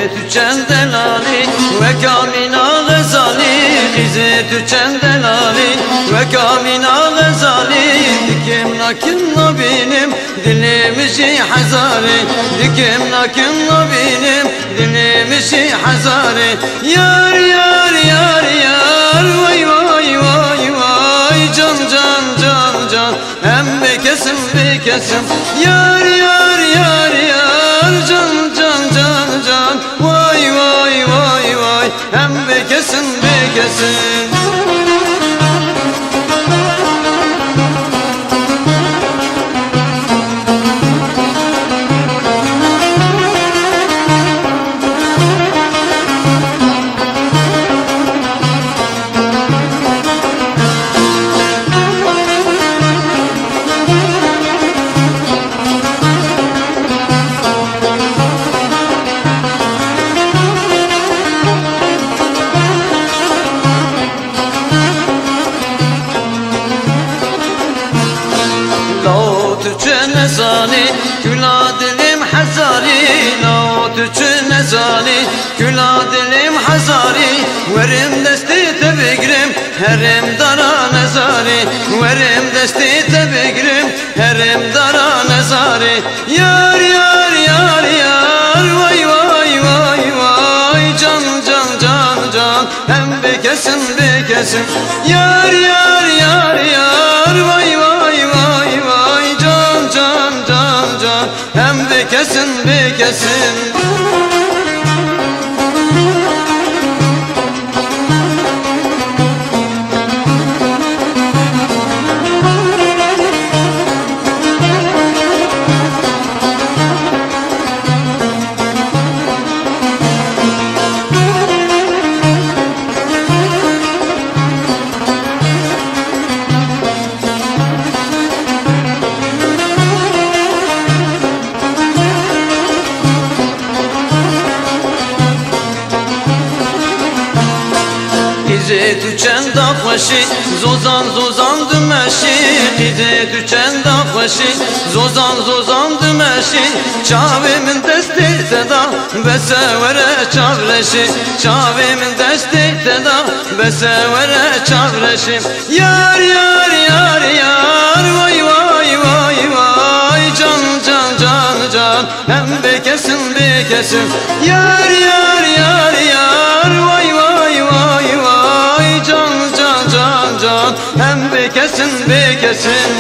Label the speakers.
Speaker 1: İzzet Çendelali ve Kamina Gazali, İzzet Çendelali ve Kamina Gazali. Dikim nakim benim dilimizi Hazari, dikim nakim benim dilimizi Hazari. Yar yar yar yar, vay vay vay vay, can can can can, hem bekesim bekesim. Yar yar yar yar, can can can can, vay vay vay vay, hem bekesim bekesim. Nezali, küla dilim Hazari, Tüçü nezali, küla dilim Hazari. Verim desti tebigrim, herim dara nezari, verim desti tebigrim, herim dara nezari. Yar yar yar yar, vay vay vay vay, can can can can, hem bekesim bekesim. Yar yar yar yar, vay vay vay vay, can can can can, hem bekesim bekesim. İzzet Çendakbaşı, zozan zozan dümeşi, İzzet Çendakbaşı, zozan zozan dümeşi. Çavimin desti teda, besevere çavreşi, çavimin desti teda, besevere çavreşi. Yar yar yar yar, vay vay vay vay, can can can can, hem bekesim bekesim. Yar yar yar yar, vay vay vay vay, can can can can, hem bekesim bekesim.